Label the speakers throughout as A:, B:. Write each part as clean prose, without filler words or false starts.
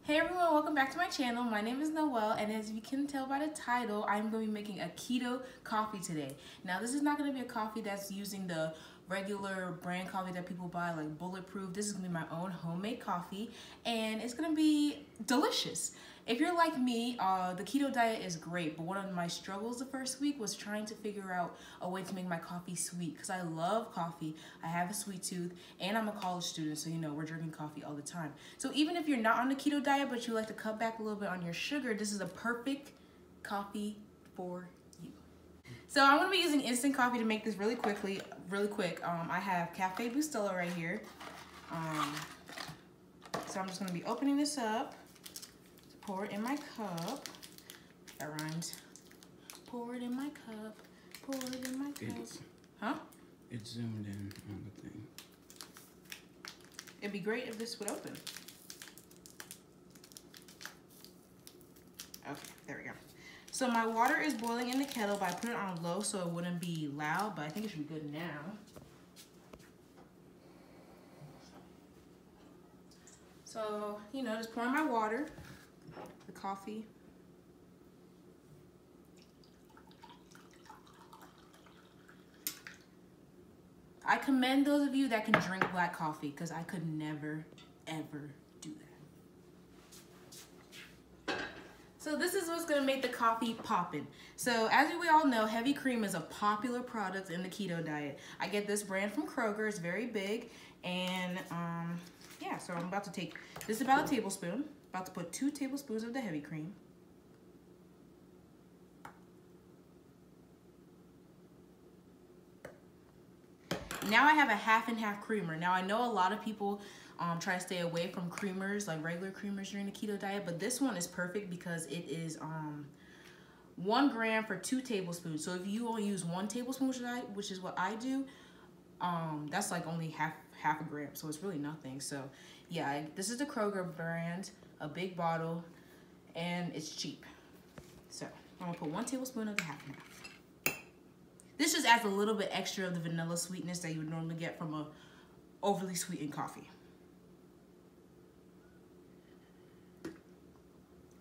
A: Hey everyone, welcome back to my channel. My name is Noelle, and as you can tell by the title, I'm going to be making a keto coffee today. Now this is not going to be a coffee that's using the regular brand coffee that people buy like Bulletproof. This is going to be my own homemade coffee, and it's going to be delicious. If you're like me, the keto diet is great, but one of my struggles the first week was trying to figure out a way to make my coffee sweet, because I love coffee, I have a sweet tooth, and I'm a college student, so you know, we're drinking coffee all the time. So even if you're not on the keto diet, but you like to cut back a little bit on your sugar, this is a perfect coffee for you. So I'm gonna be using instant coffee to make this really quick. I have Cafe Bustelo right here. So I'm just gonna be opening this up. Pour it in my cup. That rhymes. Pour it in my cup. Pour it in my cup. Huh?
B: It's zoomed in on the thing.
A: It'd be great if this would open. Okay, there we go. So my water is boiling in the kettle, but I put it on low so it wouldn't be loud, but I think it should be good now. So, you know, just pouring my water. The coffee. I commend those of you that can drink black coffee, because I could never, ever do that. So this is what's gonna make the coffee poppin'. So as we all know, heavy cream is a popular product in the keto diet. I get this brand from Kroger, it's very big, and yeah, so I'm about to take, this is about a tablespoon. About to put 2 tablespoons of the heavy cream. Now I have a half and half creamer. Now I know a lot of people try to stay away from creamers, like regular creamers during the keto diet, but this one is perfect because it is 1 gram for 2 tablespoons. So if you only use 1 tablespoon, which is what I do, that's like only half a gram, so it's really nothing. So yeah, this is the Kroger brand, a big bottle, and it's cheap. So I'm gonna put 1 tablespoon of the half and half. This just adds a little bit extra of the vanilla sweetness that you would normally get from a overly sweetened coffee.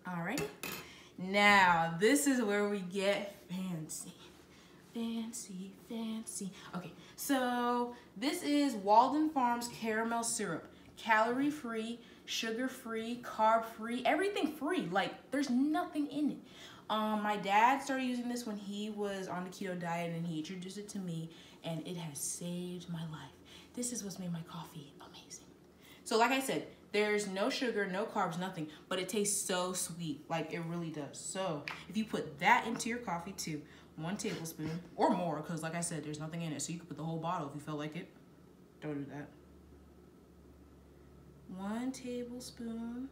A: Alrighty, now this is where we get fancy. Fancy. Okay, so this is Walden Farms caramel syrup. Calorie free, sugar free, carb free, everything free. Like, there's nothing in it. My dad started using this when he was on the keto diet, and he introduced it to me, and it has saved my life. This is what's made my coffee amazing. So like I said, there's no sugar, no carbs, nothing, but it tastes so sweet. Like, it really does. So if you put that into your coffee too, 1 tablespoon or more, because like I said, there's nothing in it, so you could put the whole bottle if you feel like it. Don't do that. 1 tablespoon,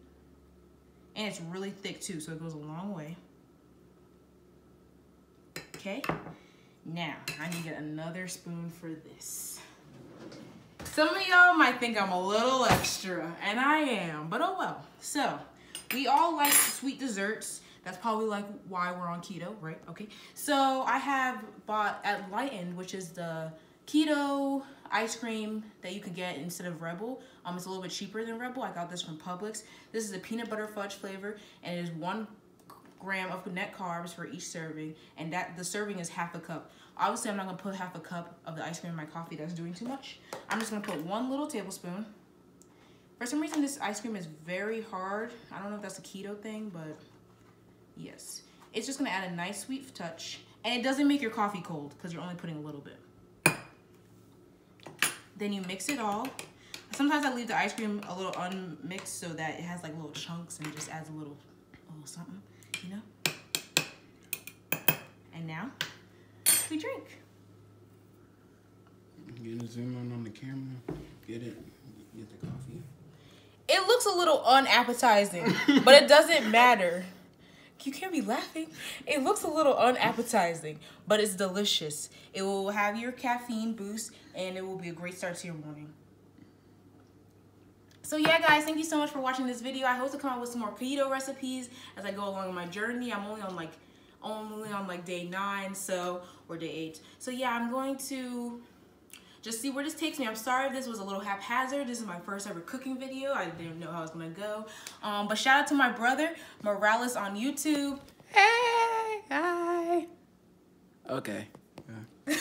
A: and it's really thick too, so it goes a long way. Okay, now I need to get another spoon for this. Some of y'all might think I'm a little extra, and I am, but oh well. So we all like sweet desserts. That's probably like why we're on keto, right? Okay, so I have bought at Lighten, which is the keto ice cream that you can get instead of Rebel. It's a little bit cheaper than Rebel. I got this from Publix. This is a peanut butter fudge flavor, and it is 1 gram of net carbs for each serving, and that the serving is half a cup. Obviously, I'm not gonna put half a cup of the ice cream in my coffee. That's doing too much. I'm just gonna put 1 little tablespoon. For some reason, this ice cream is very hard. I don't know if that's a keto thing, but yes. It's just gonna add a nice sweet touch, and it doesn't make your coffee cold because you're only putting a little bit. Then you mix it all. Sometimes I leave the ice cream a little unmixed so that it has like little chunks and just adds a little something, you know? And now we drink.
B: Get a zoom in on the camera. Get it. Get the coffee.
A: It looks a little unappetizing, but it doesn't matter. You can't be laughing. It looks a little unappetizing, but it's delicious. It will have your caffeine boost, and it will be a great start to your morning. So yeah, guys, thank you so much for watching this video. I hope to come up with some more keto recipes as I go along my journey. I'm only on like day 9, so, or day 8. So yeah, I'm going to just see where this takes me. I'm sorry if this was a little haphazard. This is my first ever cooking video. I didn't know how it was gonna go. But shout out to my brother, Morales on YouTube.
B: Hey, hi. Okay. Yeah.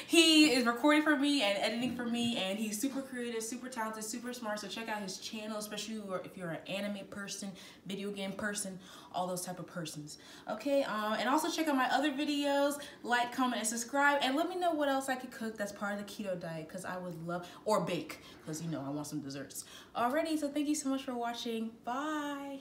A: He is recording for me and editing for me, and he's super creative, super talented, super smart. So check out his channel, especially if you're an anime person, video game person, all those type of persons. Okay, and also check out my other videos, like, comment, and subscribe, and let me know what else I could cook that's part of the keto diet, because I would love, or bake, because you know I want some desserts. Alrighty, so thank you so much for watching. Bye.